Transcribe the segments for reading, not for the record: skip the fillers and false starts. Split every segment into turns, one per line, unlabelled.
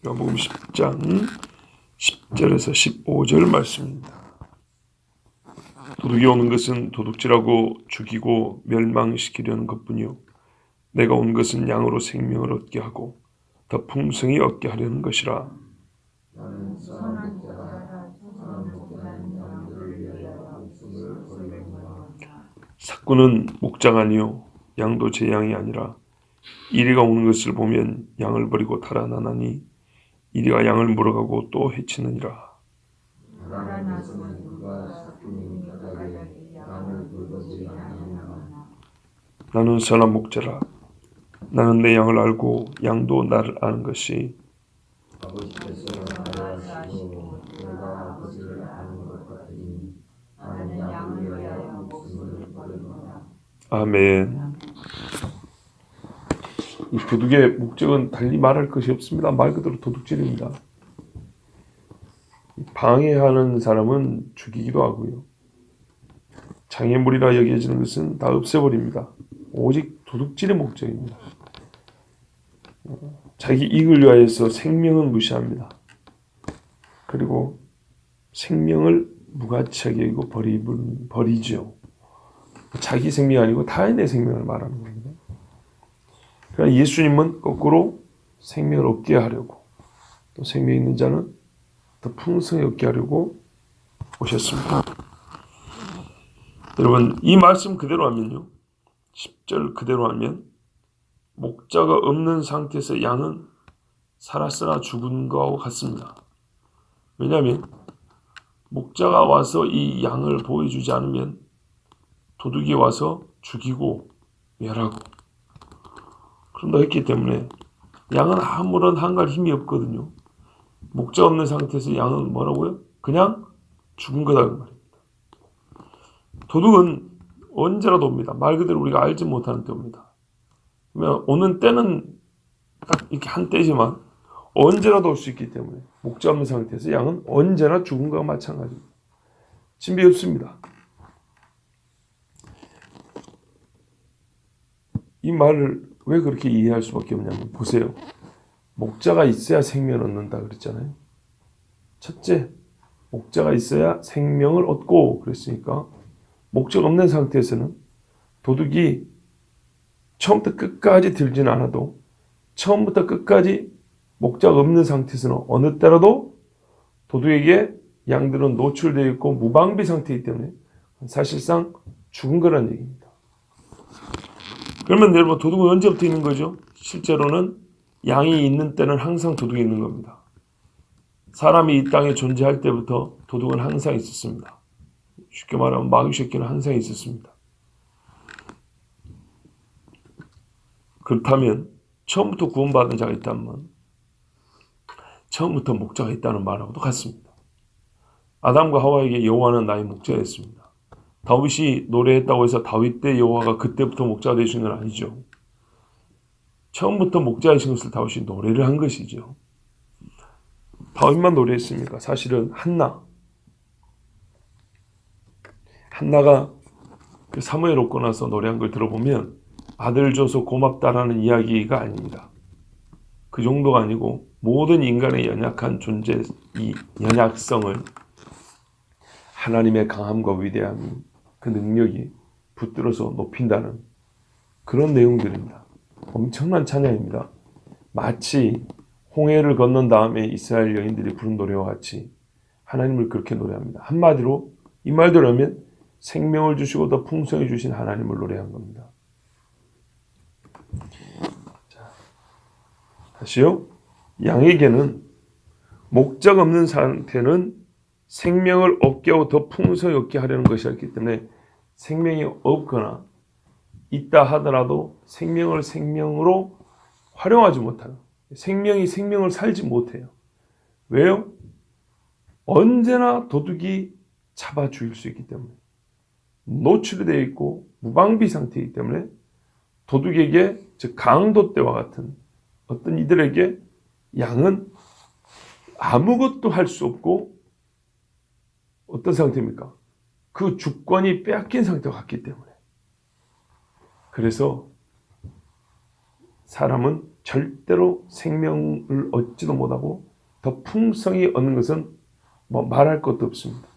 요한복음 10장 10절에서 15절 말씀입니다. 도둑이 오는 것은 도둑질하고 죽이고 멸망시키려는 것뿐이요 내가 온 것은 양으로 생명을 얻게 하고 더 풍성히 얻게 하려는 것이라. 삭구는 목자가 아니요 양도 제 양이 아니라 이리가 오는 것을 보면 양을 버리고 달아나나니 이리가 양을 물어가고 또 해치느니라. 나는 선한 목자라. 나는 내 양을 알고 양도 나를 아는 것이
아버지께서 나를 아시고 내가 아버지를 아는 것 같으니 나는 양을 위하여 목숨을 버리노라.
아멘. 이 도둑의 목적은 달리 말할 것이 없습니다. 말 그대로 도둑질입니다. 방해하는 사람은 죽이기도 하고요. 장애물이라 여겨지는 것은 다 없애버립니다. 오직 도둑질의 목적입니다. 자기 이익을 위하여서 생명은 무시합니다. 그리고 생명을 무가치하게 여기고 버리죠. 자기 생명이 아니고 타인의 생명을 말하는 겁니다. 그러나 예수님은 거꾸로 생명을 얻게 하려고 또 생명 있는 자는 더 풍성히 얻게 하려고 오셨습니다. 여러분 이 말씀 그대로 하면요 10절 그대로 하면 목자가 없는 상태에서 양은 살았으나 죽은 것과 같습니다. 왜냐하면 목자가 와서 이 양을 보여주지 않으면 도둑이 와서 죽이고 멸하고 그런다 했기 때문에 양은 아무런 한갈 힘이 없거든요. 목자 없는 상태에서 양은 뭐라고요? 그냥 죽은 거다 그 말입니다. 도둑은 언제라도 옵니다. 말 그대로 우리가 알지 못하는 때 옵니다. 그러면 오는 때는 딱 이렇게 한 때지만 언제라도 올 수 있기 때문에 목자 없는 상태에서 양은 언제나 죽은 것과 마찬가지입니다. 진비 없습니다. 이 말을 왜 그렇게 이해할 수밖에 없냐면 보세요. 목자가 있어야 생명을 얻는다 그랬잖아요. 첫째, 목자가 있어야 생명을 얻고 그랬으니까 목자가 없는 상태에서는 도둑이 처음부터 끝까지 들지는 않아도 처음부터 끝까지 목자가 없는 상태에서는 어느 때라도 도둑에게 양들은 노출되어 있고 무방비 상태이기 때문에 사실상 죽은 거란 얘기입니다. 그러면 여러분 도둑은 언제부터 있는 거죠? 실제로는 양이 있는 때는 항상 도둑이 있는 겁니다. 사람이 이 땅에 존재할 때부터 도둑은 항상 있었습니다. 쉽게 말하면 마귀 새끼는 항상 있었습니다. 그렇다면 처음부터 구원받은 자가 있다면 처음부터 목자가 있다는 말하고도 같습니다. 아담과 하와에게 여호와는 나의 목자였습니다. 다윗이 노래했다고 해서 다윗 때 여호와가 그때부터 목자가 되신 건 아니죠. 처음부터 목자이신 것을 다윗이 노래를 한 것이죠. 다윗만 노래했습니까? 사실은 한나가 그 사무엘 얻고 나서 노래한 걸 들어보면 아들 줘서 고맙다라는 이야기가 아닙니다. 그 정도가 아니고 모든 인간의 연약한 존재, 이 연약성을 하나님의 강함과 위대함이 그 능력이 붙들어서 높인다는 그런 내용들입니다. 엄청난 찬양입니다. 마치 홍해를 건넌 다음에 이스라엘 여인들이 부른 노래와 같이 하나님을 그렇게 노래합니다. 한마디로 이 말대로 하면 생명을 주시고 더 풍성히 주신 하나님을 노래한 겁니다. 자, 다시요. 양에게는 목자가 없는 상태는 생명을 얻게 하고 더 풍성히 얻게 하려는 것이었기 때문에 생명이 없거나 있다 하더라도 생명을 생명으로 활용하지 못하는 생명이 생명을 살지 못해요. 왜요? 언제나 도둑이 잡아 죽일 수 있기 때문에 노출이 되어 있고 무방비 상태이기 때문에 도둑에게 즉 강도 때와 같은 어떤 이들에게 양은 아무것도 할 수 없고 어떤 상태입니까? 그 주권이 빼앗긴 상태와 같기 때문에 그래서 사람은 절대로 생명을 얻지도 못하고 더 풍성히 얻는 것은 뭐 말할 것도 없습니다.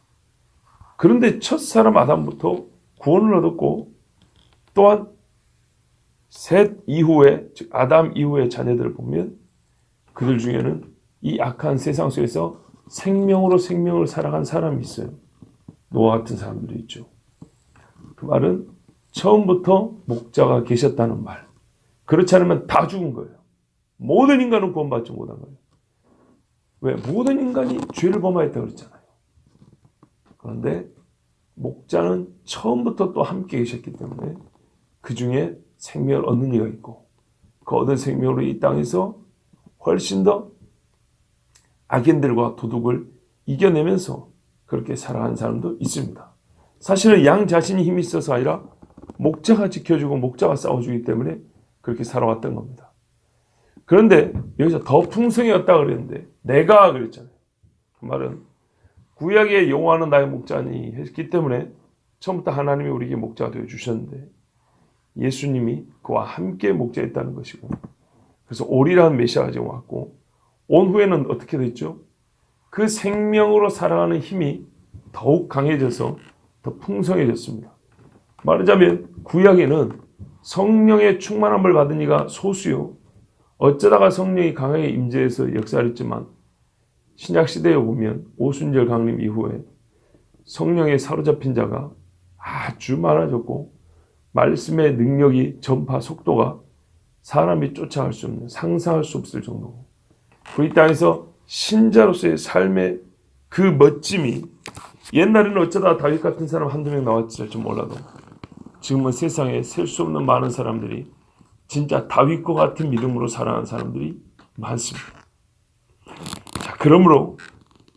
그런데 첫사람 아담부터 구원을 얻었고 또한 셋 이후에, 즉 아담 이후의 자녀들을 보면 그들 중에는 이 악한 세상 속에서 생명으로 생명을 살아간 사람이 있어요. 노아 같은 사람들이 있죠. 그 말은 처음부터 목자가 계셨다는 말. 그렇지 않으면 다 죽은 거예요. 모든 인간은 구원받지 못한 거예요. 왜? 모든 인간이 죄를 범하였다고 그랬잖아요. 그런데 목자는 처음부터 또 함께 계셨기 때문에 그 중에 생명을 얻는 이가 있고 그 얻은 생명으로 이 땅에서 훨씬 더 악인들과 도둑을 이겨내면서 그렇게 살아가는 사람도 있습니다. 사실은 양 자신이 힘이 있어서 아니라 목자가 지켜주고 목자가 싸워주기 때문에 그렇게 살아왔던 겁니다. 그런데 여기서 더 풍성해졌다 그랬는데 내가 그랬잖아요. 그 말은 구약의 여호와는 나의 목자니 했기 때문에 처음부터 하나님이 우리에게 목자가 되어주셨는데 예수님이 그와 함께 목자했다는 것이고 그래서 오리라는 메시아가 지금 왔고 온 후에는 어떻게 됐죠? 그 생명으로 살아가는 힘이 더욱 강해져서 더 풍성해졌습니다. 말하자면 구약에는 성령의 충만함을 받은 이가 소수요. 어쩌다가 성령이 강하게 임재해서 역사를 했지만 신약시대에 보면 오순절 강림 이후에 성령에 사로잡힌 자가 아주 많아졌고 말씀의 능력이 전파 속도가 사람이 쫓아갈 수 없는 상상할 수 없을 정도고 그 이 땅에서 신자로서의 삶의 그 멋짐이 옛날에는 어쩌다 다윗 같은 사람 한두 명 나왔을지 몰라도 지금은 세상에 셀 수 없는 많은 사람들이 진짜 다윗과 같은 믿음으로 살아가는 사람들이 많습니다. 자, 그러므로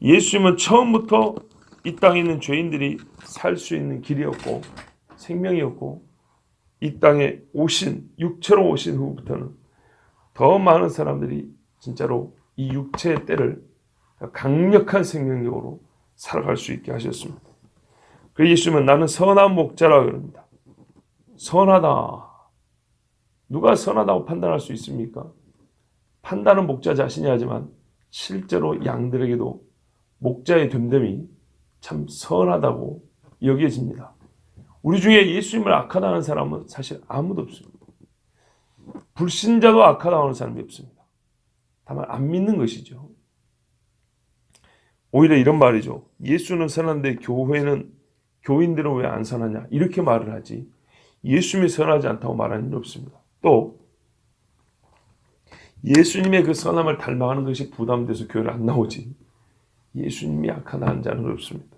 예수님은 처음부터 이 땅에 있는 죄인들이 살 수 있는 길이었고 생명이었고 이 땅에 오신 육체로 오신 후부터는 더 많은 사람들이 진짜로 이 육체의 때를 강력한 생명력으로 살아갈 수 있게 하셨습니다. 그래서 예수님은 나는 선한 목자라 그럽니다. 선하다. 누가 선하다고 판단할 수 있습니까? 판단은 목자 자신이 하지만 실제로 양들에게도 목자의 됨됨이 참 선하다고 여겨집니다. 우리 중에 예수님을 악하다는 사람은 사실 아무도 없습니다. 불신자도 악하다고 하는 사람이 없습니다. 다만 안 믿는 것이죠. 오히려 이런 말이죠. 예수는 선한데 교회는 교인들은 왜 안 선하냐 이렇게 말을 하지 예수님이 선하지 않다고 말하는 일 없습니다. 또 예수님의 그 선함을 닮아가는 것이 부담돼서 교회를 안 나오지 예수님이 악하다는 자는 없습니다.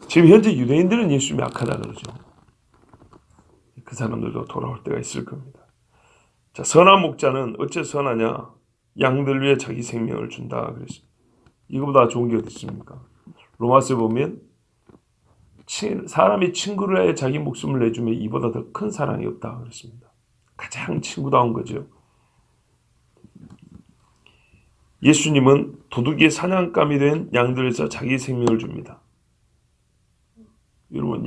지금 현재 유대인들은 예수님이 악하다 그러죠. 그 사람들도 돌아올 때가 있을 겁니다. 자, 선한 목자는 어째 선하냐? 양들 위해 자기 생명을 준다 그랬습니다. 이거보다 좋은 게 어디 있습니까? 로마서에 보면 사람이 친구를 위해 자기 목숨을 내주면 이보다 더 큰 사랑이 없다 그랬습니다. 가장 친구다운 거죠. 예수님은 도둑의 사냥감이 된 양들에서 자기 생명을 줍니다. 여러분,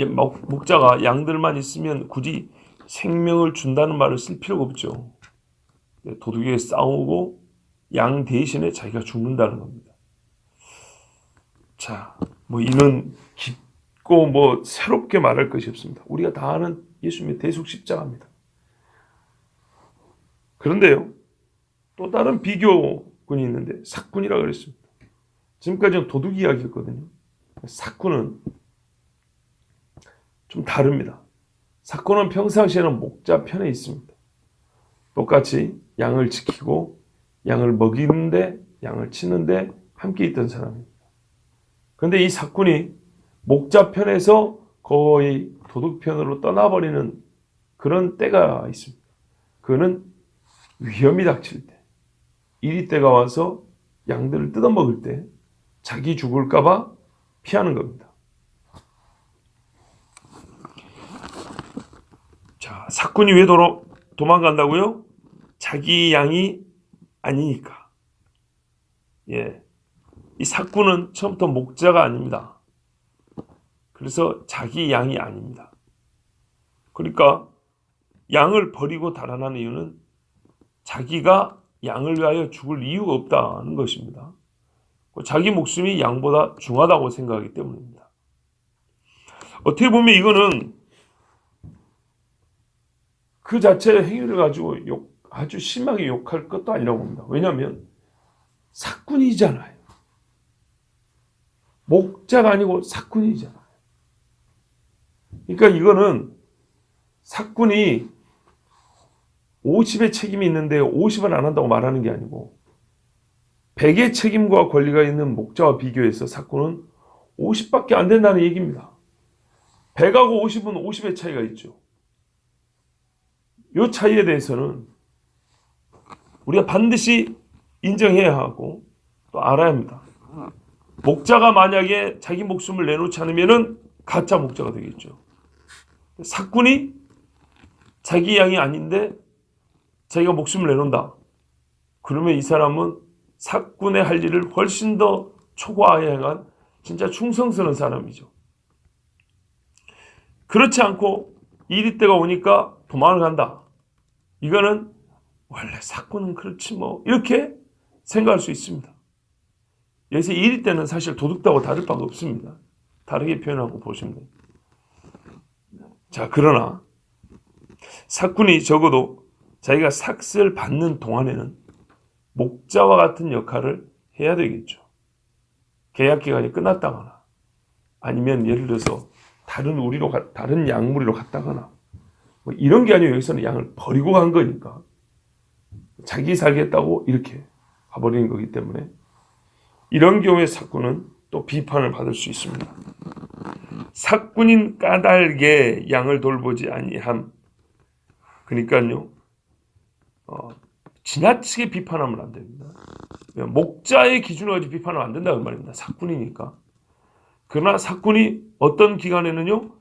목자가 양들만 있으면 굳이 생명을 준다는 말을 쓸 필요가 없죠. 도둑에게 싸우고 양 대신에 자기가 죽는다는 겁니다. 자, 이는 깊고 새롭게 말할 것이 없습니다. 우리가 다 아는 예수님의 대속 십자가입니다. 그런데요, 또 다른 비교군이 있는데 삭군이라고 그랬습니다. 지금까지는 도둑 이야기였거든요. 삭군은 좀 다릅니다. 삭군은 평상시에는 목자 편에 있습니다. 똑같이 양을 지키고 양을 먹이는데 양을 치는데 함께 있던 사람입니다. 그런데 이 삭군이 목자 편에서 거의 도둑 편으로 떠나버리는 그런 때가 있습니다. 그거는 위험이 닥칠 때, 이리 때가 와서 양들을 뜯어먹을 때 자기 죽을까 봐 피하는 겁니다. 자, 삭군이 왜 도망간다고요? 자기 양이 아니니까. 이 삭군은 처음부터 목자가 아닙니다. 그래서 자기 양이 아닙니다. 그러니까 양을 버리고 달아나는 이유는 자기가 양을 위하여 죽을 이유가 없다는 것입니다. 자기 목숨이 양보다 중하다고 생각하기 때문입니다. 어떻게 보면 이거는 그 자체의 행위를 가지고 아주 심하게 욕할 것도 아니라고 봅니다. 왜냐하면 사꾼이잖아요. 목자가 아니고 사꾼이잖아요. 그러니까 이거는 사꾼이 50의 책임이 있는데 50은 안 한다고 말하는 게 아니고 100의 책임과 권리가 있는 목자와 비교해서 사꾼은 50밖에 안 된다는 얘기입니다. 100하고 50은 50의 차이가 있죠. 이 차이에 대해서는 우리가 반드시 인정해야 하고 또 알아야 합니다. 목자가 만약에 자기 목숨을 내놓지 않으면 가짜 목자가 되겠죠. 사꾼이 자기 양이 아닌데 자기가 목숨을 내놓는다. 그러면 이 사람은 사꾼의 할 일을 훨씬 더 초과하여 행한 진짜 충성스러운 사람이죠. 그렇지 않고 이리 때가 오니까 도망을 간다. 이거는 원래 사꾼은 그렇지 뭐 이렇게 생각할 수 있습니다. 여기서 이리 때는 사실 도둑다고 다를 바가 없습니다. 다르게 표현하고 보시면 돼요. 자, 그러나 사꾼이 적어도 자기가 삭슬 받는 동안에는 목자와 같은 역할을 해야 되겠죠. 계약 기간이 끝났다거나 아니면 예를 들어서 다른 양무리로 갔다거나 뭐 이런 게 아니고 여기서는 양을 버리고 간 거니까 자기 살겠다고 이렇게 가버리는 거기 때문에 이런 경우에 사꾼은 또 비판을 받을 수 있습니다. 사꾼인 까닭에 양을 돌보지 아니함. 그러니까요. 지나치게 비판하면 안 됩니다. 목자의 기준을 가지고 비판하면 안 된다는 말입니다. 사꾼이니까. 그러나 사꾼이 어떤 기간에는요.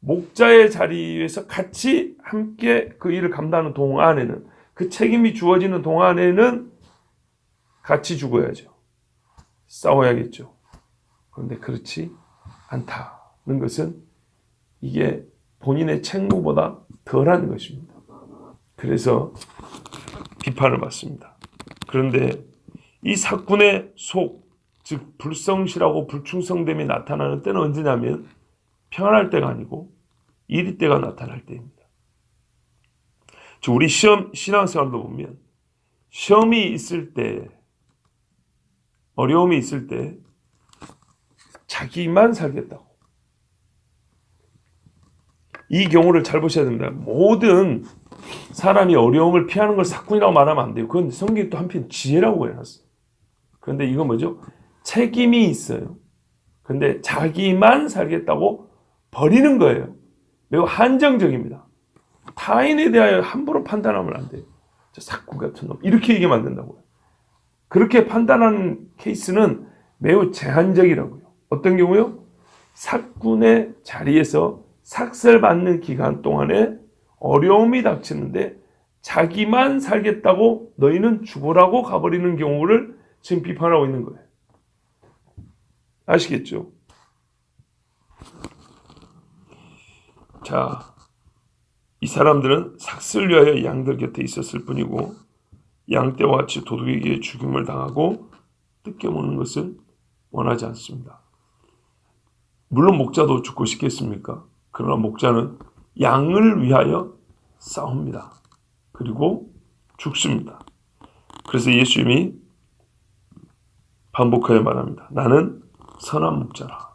목자의 자리에서 같이 함께 그 일을 감당하는 동안에는 그 책임이 주어지는 동안에는 같이 죽어야죠. 싸워야겠죠. 그런데 그렇지 않다는 것은 이게 본인의 책무보다 덜한 것입니다. 그래서 비판을 받습니다. 그런데 이 사꾼의 속, 즉 불성실하고 불충성됨이 나타나는 때는 언제냐면 평안할 때가 아니고 이리 때가 나타날 때입니다. 우리 신앙생활도 보면 시험이 있을 때, 어려움이 있을 때 자기만 살겠다고. 이 경우를 잘 보셔야 됩니다. 모든 사람이 어려움을 피하는 걸 사꾼이라고 말하면 안 돼요. 그건 성경이 또 한편 지혜라고 해놨어요. 그런데 이건 뭐죠? 책임이 있어요. 근데 자기만 살겠다고 버리는 거예요. 매우 한정적입니다. 타인에 대하여 함부로 판단하면 안 돼요. 저 사꾼 같은 놈 이렇게 얘기하면 안 된다고요. 그렇게 판단하는 케이스는 매우 제한적이라고요. 어떤 경우요? 사꾼의 자리에서 삭슬받는 기간 동안에 어려움이 닥치는데 자기만 살겠다고 너희는 죽으라고 가버리는 경우를 지금 비판하고 있는 거예요. 아시겠죠? 자, 이 사람들은 삭슬 위하여 양들 곁에 있었을 뿐이고 양떼와 같이 도둑에게 죽임을 당하고 뜯겨먹는 것은 원하지 않습니다. 물론 목자도 죽고 싶겠습니까? 그러나 목자는 양을 위하여 싸웁니다. 그리고 죽습니다. 그래서 예수님이 반복하여 말합니다. 나는 선한 목자라.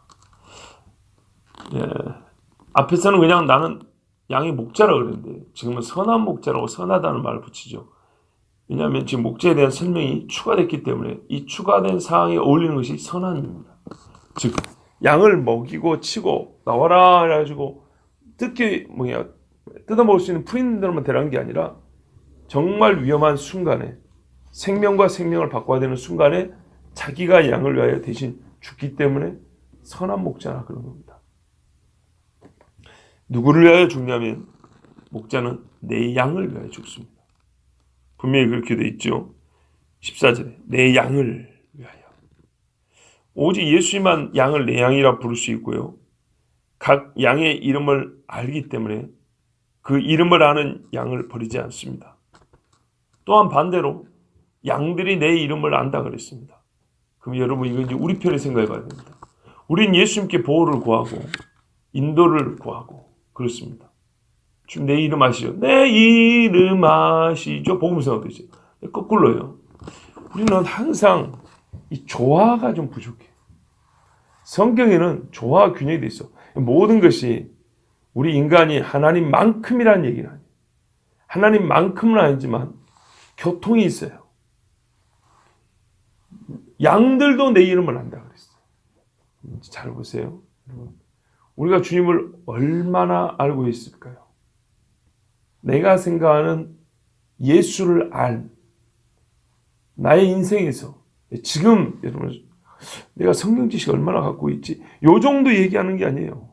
앞에서는 그냥 나는 양의 목자라 그랬는데 지금은 선한 목자라고 선하다는 말을 붙이죠. 왜냐하면 지금 목자에 대한 설명이 추가됐기 때문에 이 추가된 사항에 어울리는 것이 선한입니다. 즉 양을 먹이고 치고 나와라 해가지고 뜯어먹을 수 있는 프린들만 되라는 게 아니라 정말 위험한 순간에 생명과 생명을 바꿔야 되는 순간에 자기가 양을 위하여 대신 죽기 때문에 선한 목자라 그런 겁니다. 누구를 위하여 죽냐면 목자는 내 양을 위하여 죽습니다. 분명히 그렇게 돼 있죠. 14절에 내 양을 위하여. 오직 예수님만 양을 내 양이라 부를 수 있고요. 각 양의 이름을 알기 때문에 그 이름을 아는 양을 버리지 않습니다. 또한 반대로 양들이 내 이름을 안다 그랬습니다. 그럼 여러분 이거 이제 우리 편에 생각해 봐야 됩니다. 우린 예수님께 보호를 구하고 인도를 구하고 그렇습니다. 지금 내 이름 아시죠? 내 이름 아시죠? 복음서 어디죠? 거꾸로요. 우리는 항상 이 조화가 좀 부족해. 성경에는 조화와 균형이 돼 있어. 모든 것이 우리 인간이 하나님만큼이라는 얘기는 아니에요. 하나님만큼은 아니지만 교통이 있어요. 양들도 내 이름을 안다 그랬어요. 잘 보세요. 우리가 주님을 얼마나 알고 있을까요? 내가 생각하는 예수를 나의 인생에서 지금 여러분 내가 성경 지식 얼마나 갖고 있지? 요 정도 얘기하는 게 아니에요.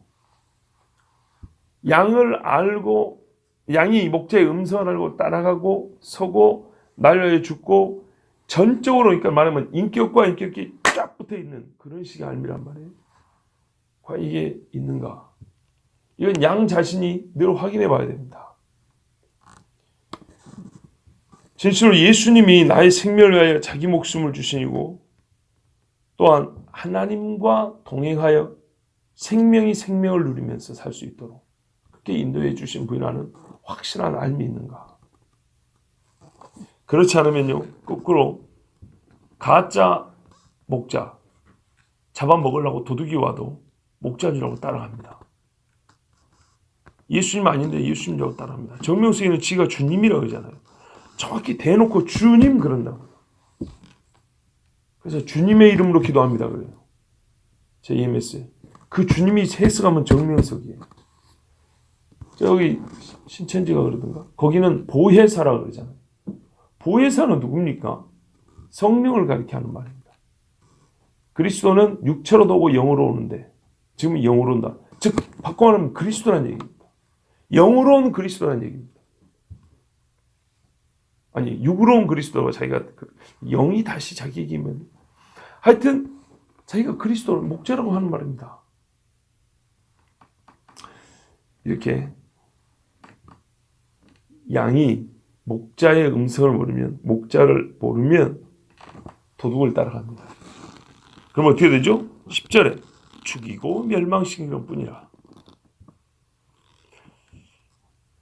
양을 알고 양이 목자의 음성을 알고 따라가고 서고 날려에 죽고 전적으로 그러니까 말하면 인격과 인격이 쫙 붙어 있는 그런 식의 알미란 말이에요. 과연 이게 있는가? 이건 양 자신이 늘 확인해 봐야 됩니다. 진실로 예수님이 나의 생명을 위하여 자기 목숨을 주시고 또한 하나님과 동행하여 생명이 생명을 누리면서 살 수 있도록 그렇게 인도해 주신 분이라는 확실한 알미 있는가? 그렇지 않으면요 거꾸로 가짜 목자 잡아먹으려고 도둑이 와도 목자주라고 따라갑니다. 예수님 아닌데 예수님이라고 따라합니다. 정명석이는 지가 주님이라고 하잖아요. 정확히 대놓고 주님 그런다고요. 그래서 주님의 이름으로 기도합니다. 그래요. 제 EMS에. 그 주님이 해석하면 정명석이에요. 저기 신천지가 그러던가. 거기는 보혜사라고 그러잖아요. 보혜사는 누굽니까? 성령을 가리켜하는 말입니다. 그리스도는 육체로도 오고 영으로 오는데 지금 영으로 온다. 즉 바꿔 말하면 그리스도라는 얘기입니다. 영으로 온 그리스도라는 얘기입니다. 아니 육으로 온 그리스도가 자기가 영이 다시 자기에게면 하여튼 자기가 그리스도를 목자라고 하는 말입니다. 이렇게 양이 목자의 음성을 목자를 모르면 도둑을 따라갑니다. 그럼 어떻게 되죠? 10절에 죽이고 멸망시키는 뿐이라.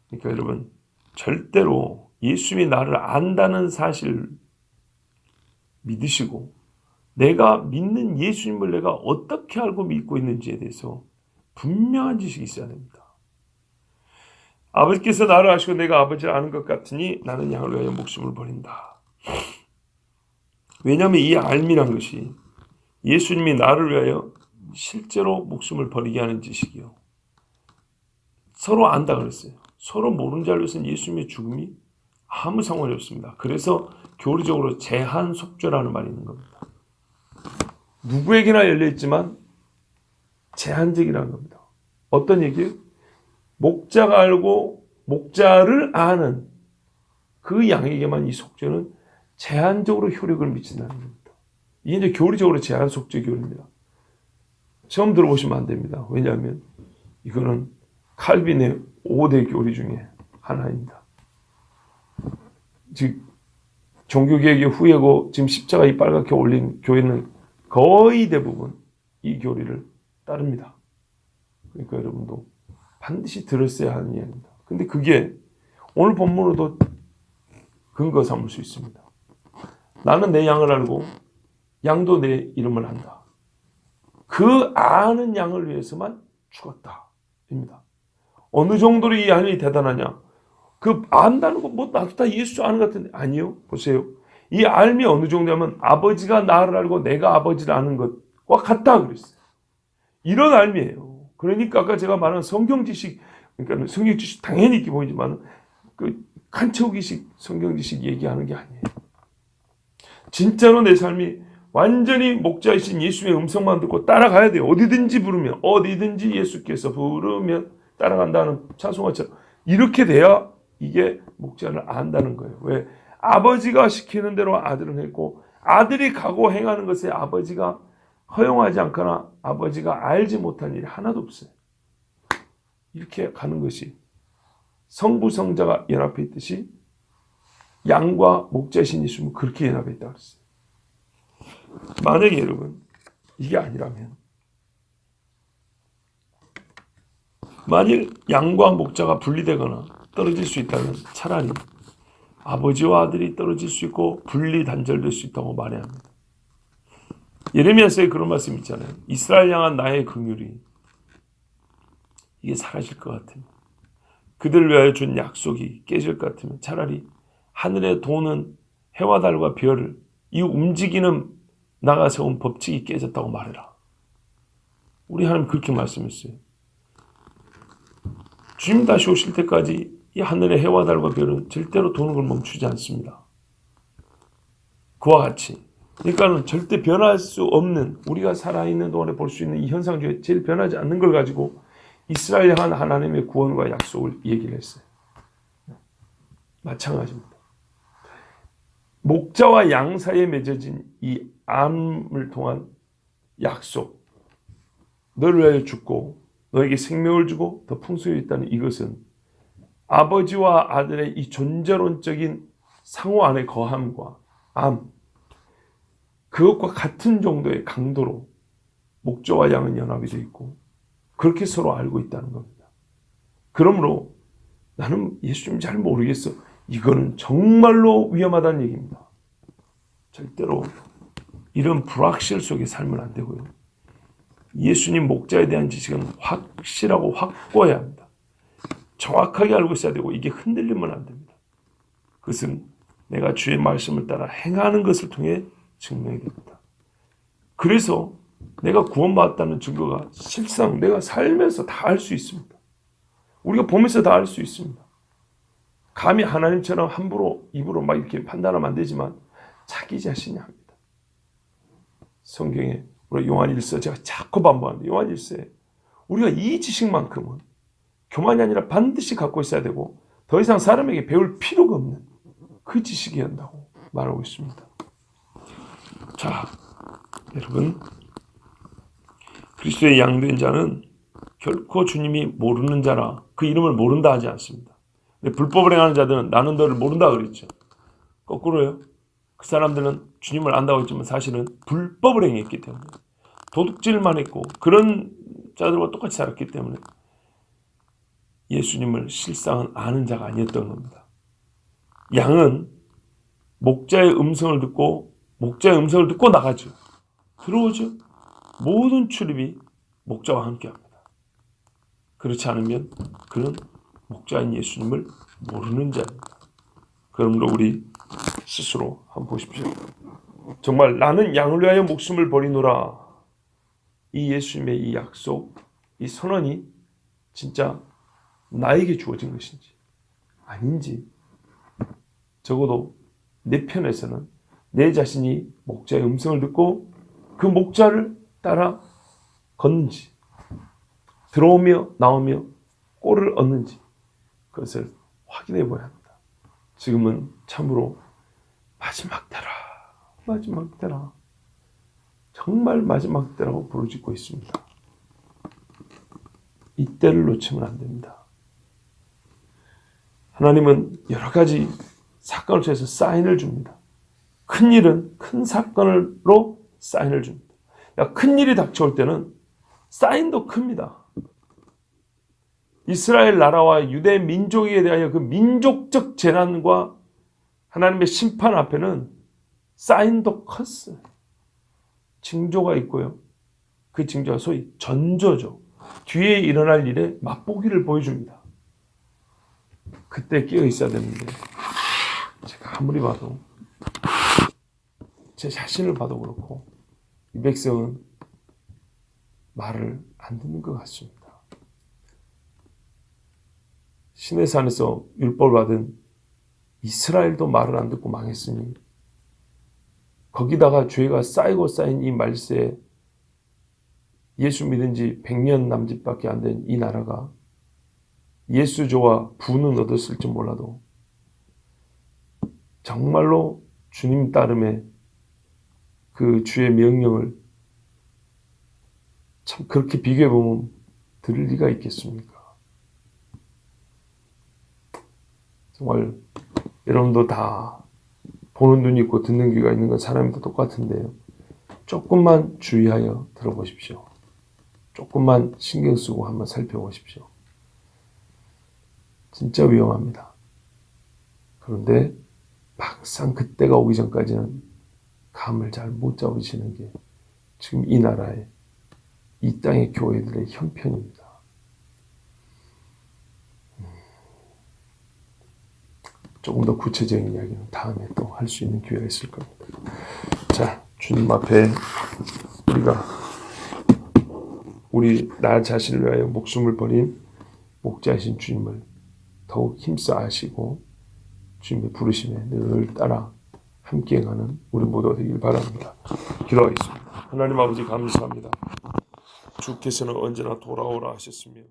그러니까 여러분 절대로 예수님이 나를 안다는 사실을 믿으시고 내가 믿는 예수님을 내가 어떻게 알고 믿고 있는지에 대해서 분명한 지식이 있어야 됩니다. 아버지께서 나를 아시고 내가 아버지를 아는 것 같으니 나는 양을 위하여 목숨을 버린다. 왜냐하면 이 알미란 것이 예수님이 나를 위하여 실제로 목숨을 버리게 하는 지식이요. 서로 안다 그랬어요. 서로 모르는 자로서는 예수님의 죽음이 아무 상관이 없습니다. 그래서 교리적으로 제한속죄라는 말이 있는 겁니다. 누구에게나 열려있지만 제한적이라는 겁니다. 어떤 얘기예요? 목자가 알고 목자를 아는 그 양에게만 이 속죄는 제한적으로 효력을 미친다는 겁니다. 이게 이제 교리적으로 제한속죄 교리입니다. 처음 들어보시면 안 됩니다. 왜냐하면 이거는 칼빈의 5대 교리 중에 하나입니다. 즉 종교개혁의 후예고 지금 십자가 이 빨갛게 올린 교회는 거의 대부분 이 교리를 따릅니다. 그러니까 여러분도 반드시 들었어야 하는 이야기입니다. 근데 그게 오늘 본문으로도 근거 삼을 수 있습니다. 나는 내 양을 알고 양도 내 이름을 안다. 그 아는 양을 위해서만 죽었다. 입니다. 어느 정도로 이 양이 대단하냐? 그 안다는 거 뭐 나도 다 예수 아는 것 같은데 아니요. 보세요. 이 알미 어느 정도냐면 아버지가 나를 알고 내가 아버지를 아는 것과 같다 그랬어요. 이런 알미예요. 그러니까 아까 제가 말한 성경 지식, 그러니까 성경 지식 당연히 있게 보이지만 그 칸체오기식 성경 지식 얘기하는 게 아니에요. 진짜로 내 삶이 완전히 목자이신 예수의 음성만 듣고 따라가야 돼요. 어디든지 부르면, 어디든지 예수께서 부르면 따라간다는 찬송가처럼 이렇게 돼야 이게 목자를 안다는 거예요. 왜? 아버지가 시키는 대로 아들은 했고 아들이 가고 행하는 것에 아버지가 허용하지 않거나 아버지가 알지 못한 일이 하나도 없어요. 이렇게 가는 것이 성부 성자가 연합해 있듯이 양과 목자신 예수님은 그렇게 연합했다 그랬어요. 만약에 여러분 이게 아니라면, 만일 양과 목자가 분리되거나 떨어질 수 있다면 차라리 아버지와 아들이 떨어질 수 있고 분리 단절될 수 있다고 말해야 합니다. 예레미야서에 그런 말씀 있잖아요. 이스라엘 향한 나의 긍휼이 이게 사라질 것 같으면, 그들을 위하여 준 약속이 깨질 것 같으면 차라리 하늘에 도는 해와 달과 별을, 이 움직이는 나가 세운 법칙이 깨졌다고 말해라. 우리 하나님 그렇게 말씀했어요. 주님 다시 오실 때까지 이 하늘의 해와 달과 별은 절대로 도는 걸 멈추지 않습니다. 그와 같이, 그러니까는 절대 변할 수 없는, 우리가 살아있는 동안에 볼 수 있는 이 현상 중에 제일 변하지 않는 걸 가지고 이스라엘 향한 하나님의 구원과 약속을 얘기를 했어요. 마찬가지입니다. 목자와 양 사이에 맺어진 이 암을 통한 약속, 너를 위하여 죽고 너에게 생명을 주고 더 풍성히 있다는 이것은 아버지와 아들의 이 존재론적인 상호 안의 거함과 암, 그것과 같은 정도의 강도로 목자와 양은 연합이 되어 있고 그렇게 서로 알고 있다는 겁니다. 그러므로 나는 예수님 잘 모르겠어, 이거는 정말로 위험하다는 얘기입니다. 절대로 이런 불확실 속에 살면 안 되고요. 예수님 목자에 대한 지식은 확실하고 확고해야 합니다. 정확하게 알고 있어야 되고 이게 흔들리면 안 됩니다. 그것은 내가 주의 말씀을 따라 행하는 것을 통해 증명이 됩니다. 그래서 내가 구원받았다는 증거가 실상 내가 살면서 다 알 수 있습니다. 우리가 보면서 다 알 수 있습니다. 감히 하나님처럼 함부로 입으로 막 이렇게 판단하면 안 되지만 자기 자신이 합니다. 성경에 우리 요한 1서 제가 자꾸 반복하는데, 요한 1서에 우리가 이 지식만큼은 교만이 아니라 반드시 갖고 있어야 되고 더 이상 사람에게 배울 필요가 없는 그 지식이 한다고 말하고 있습니다. 자, 여러분, 그리스도의 양된 자는 결코 주님이 모르는 자라 그 이름을 모른다 하지 않습니다. 근데 불법을 행하는 자들은 나는 너를 모른다 그랬죠. 거꾸로요. 그 사람들은 주님을 안다고 했지만 사실은 불법을 행했기 때문에, 도둑질만 했고 그런 자들과 똑같이 살았기 때문에 예수님을 실상은 아는 자가 아니었던 겁니다. 양은 목자의 음성을 듣고 나가죠. 들어오죠. 모든 출입이 목자와 함께합니다. 그렇지 않으면 그는 목자인 예수님을 모르는 자입니다. 그러므로 우리 스스로 한번 보십시오. 정말 나는 양을 위하여 목숨을 버리노라, 이 예수님의 이 약속, 이 선언이 진짜 나에게 주어진 것인지 아닌지, 적어도 내 편에서는 내 자신이 목자의 음성을 듣고 그 목자를 따라 걷는지, 들어오며 나오며 꼴을 얻는지 그것을 확인해 보아야 합니다. 지금은 참으로 마지막 때라, 정말 마지막 때라고 부르짖고 있습니다. 이 때를 놓치면 안 됩니다. 하나님은 여러 가지 사건을 통해서 사인을 줍니다. 큰 일은 큰 사건으로 사인을 줍니다. 큰 일이 닥쳐올 때는 사인도 큽니다. 이스라엘 나라와 유대 민족에 대하여 그 민족적 재난과 하나님의 심판 앞에는 사인도 컸어요. 징조가 있고요. 그 징조가 소위 전조죠. 뒤에 일어날 일에 맛보기를 보여줍니다. 그때 끼어 있어야 되는데 제가 아무리 봐도, 제 자신을 봐도 그렇고 이 백성은 말을 안 듣는 것 같습니다. 시내산에서 율법을 받은 이스라엘도 말을 안 듣고 망했으니 거기다가 죄가 쌓이고 쌓인 이 말세에 예수 믿은 지 100년 남짓밖에 안 된 이 나라가 예수조와 부는 얻었을지 몰라도 정말로 주님 따름의 그 주의 명령을 참 그렇게 비교해보면 들을 리가 있겠습니까? 정말 여러분도 다 보는 눈이 있고 듣는 귀가 있는 건 사람도 똑같은데요. 조금만 주의하여 들어보십시오. 조금만 신경 쓰고 한번 살펴보십시오. 진짜 위험합니다. 그런데 막상 그때가 오기 전까지는 감을 잘 못 잡으시는 게 지금 이 나라의 이 땅의 교회들의 형편입니다. 조금 더 구체적인 이야기는 다음에 또 할 수 있는 기회가 있을 겁니다. 자, 주님 앞에 우리 나 자신을 위하여 목숨을 버린 목자이신 주님을 더욱 힘써하시고 주님의 부르심에 늘 따라 함께가는 우리 모두가 되길 바랍니다. 기도하겠습니다. 하나님 아버지 감사합니다. 주께서는 언제나 돌아오라 하셨으며